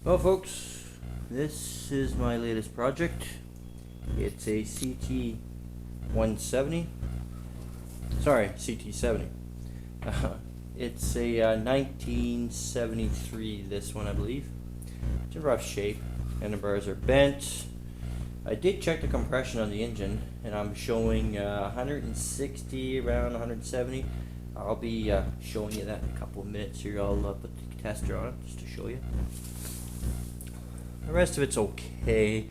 Well folks, this is my latest project. It's a ct70. Sorry, ct70. It's a 1973, this one I believe. It's in rough shape, handlebars are bent. I did check the compression on the engine and I'm showing 160, around 170. I'll be showing you that in a couple of minutes here. I'll put the tester on it just to show you. The rest of it's okay.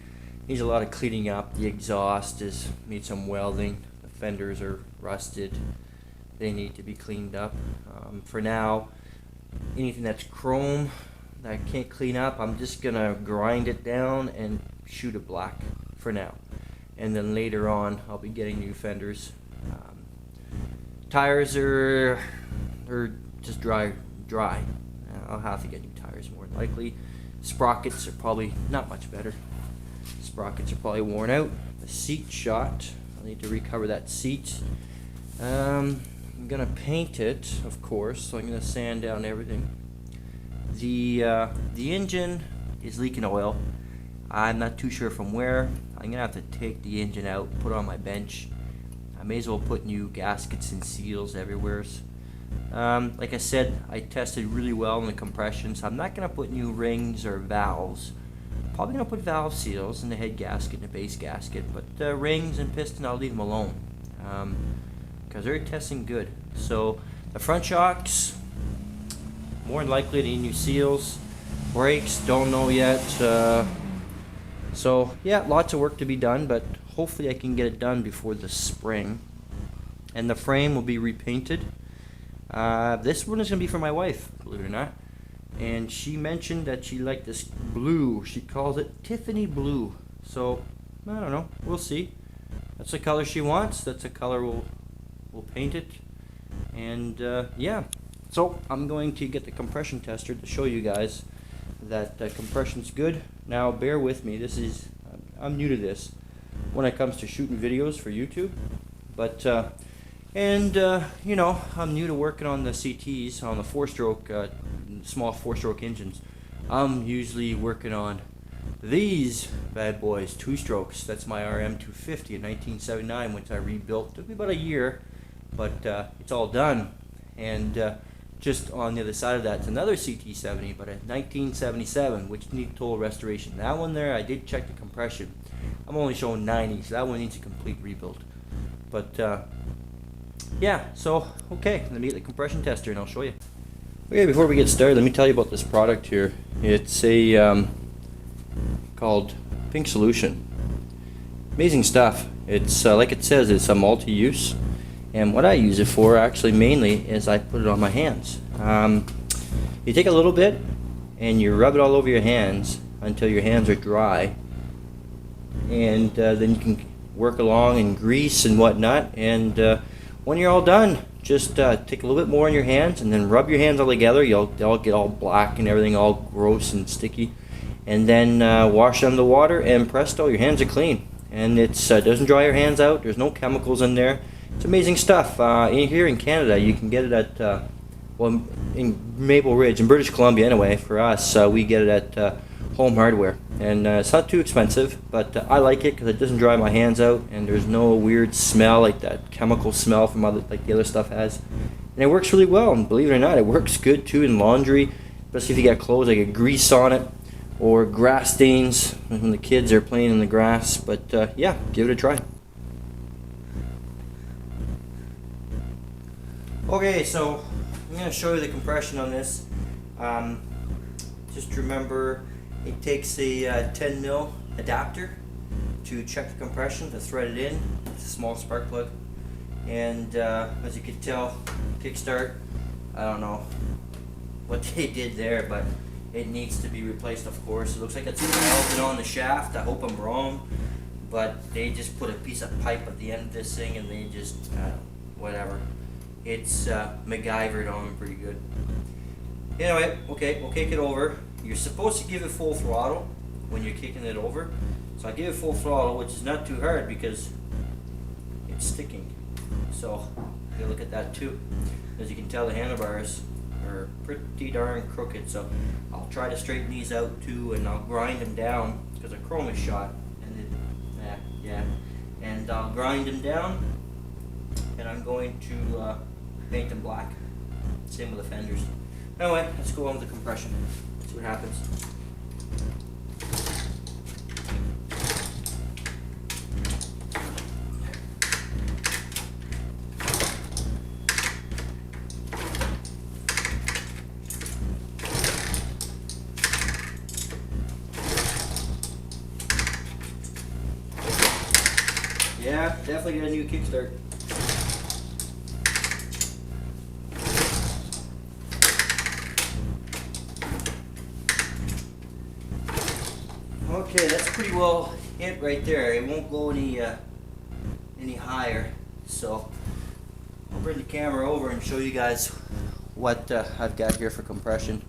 Needs a lot of cleaning up. The exhaust needs some welding. The fenders are rusted. They need to be cleaned up. For now, anything that's chrome that I can't clean up, I'm just gonna grind it down and shoot it black for now. And then later on, I'll be getting new fenders. Tires are just dry. I'll have to get new tires more than likely. Sprockets are probably not much better. Sprockets are probably worn out. The seat shot. I need to recover that seat. I'm gonna paint it, of course. So I'm gonna sand down everything. The engine is leaking oil. I'm not too sure from where. I'm gonna have to take the engine out, put it on my bench. I may as well put new gaskets and seals everywhere. Like I said, I tested really well in the compression, so I'm not going to put new rings or valves. Probably going to put valve seals in the head gasket and the base gasket, but rings and piston, I'll leave them alone because they're testing good. So the front shocks, more than likely to need new seals. Brakes, don't know yet. So yeah, lots of work to be done, but hopefully I can get it done before the spring. And the frame will be repainted. This one is going to be for my wife, believe it or not. And she mentioned that she liked this blue. She calls it Tiffany blue. So, I don't know. We'll see. That's the color she wants. That's the color we'll paint it. And, yeah. So, I'm going to get the compression tester to show you guys that compression's good. Now, bear with me. I'm new to this when it comes to shooting videos for YouTube. But, you know, I'm new to working on the CTs, on the four-stroke, small four-stroke engines. I'm usually working on these bad boys, two-strokes. That's my RM250 in 1979, which I rebuilt. Took me about a year, but it's all done. And just on the other side of that, it's another CT70, but a 1977, which needs total restoration. That one there, I did check the compression. I'm only showing 90, so that one needs a complete rebuild. But yeah, so okay, let me get the compression tester and I'll show you. Okay, before we get started, let me tell you about this product here. It's a called Pink Solution. Amazing stuff. It's like it says, it's a multi-use, and what I use it for actually mainly is I put it on my hands. You take a little bit and you rub it all over your hands until your hands are dry, and then you can work along and grease and whatnot, and when you're all done, just take a little bit more on your hands and then rub your hands all together. They'll get all black and everything, all gross and sticky. And then wash them in the water, and presto, your hands are clean. And it doesn't dry your hands out. There's no chemicals in there. It's amazing stuff. Here in Canada, you can get it at, well, in Maple Ridge, in British Columbia anyway, for us, we get it at Home Hardware. And it's not too expensive, but I like it because it doesn't dry my hands out, and there's no weird smell like that chemical smell from like the other stuff has. And it works really well, and believe it or not, it works good too in laundry, especially if you got clothes like a grease on it or grass stains when the kids are playing in the grass. But yeah, give it a try. Okay, so I'm going to show you the compression on this. Just remember, it takes a 10 mil adapter to check the compression, to thread it in. It's a small spark plug. And as you can tell, kickstart, I don't know what they did there, but it needs to be replaced, of course. It looks like it's welded on the shaft. I hope I'm wrong, but they just put a piece of pipe at the end of this thing and they just, whatever. It's MacGyvered on pretty good. Anyway, okay, we'll kick it over. You're supposed to give it full throttle when you're kicking it over. So I give it full throttle, which is not too hard because it's sticking. So you look at that too. As you can tell, the handlebars are pretty darn crooked. So I'll I'll try to straighten these out too, and I'll grind them down because the chrome is shot, and and I'll grind them down, and I'm going to paint them black. Same with the fenders. Anyway, let's go on with the compression. See what happens. Yeah, definitely get a new kickstart. Okay, that's pretty well it right there. It won't go any higher. So I'll bring the camera over and show you guys what I've got here for compression.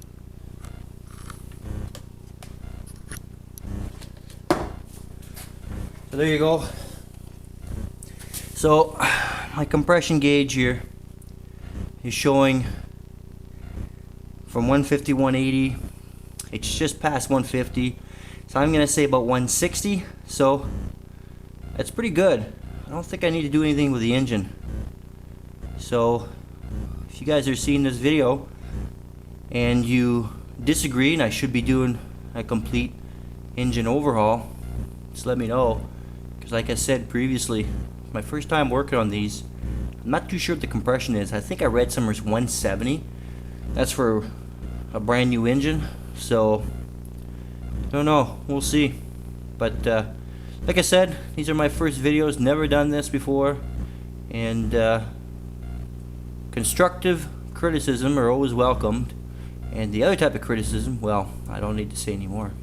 So there you go. So my compression gauge here is showing from 150 180. It's just past 150. So I'm gonna say about 160. So that's pretty good. I don't think I need to do anything with the engine. So if you guys are seeing this video and you disagree and I should be doing a complete engine overhaul, just let me know. Because like I said previously, my first time working on these, I'm not too sure what the compression is. I think I read somewhere it's 170. That's for a brand new engine. So don't know, we'll see. But like I said, these are my first videos, never done this before, and constructive criticism are always welcomed, and the other type of criticism, well, I don't need to say anymore.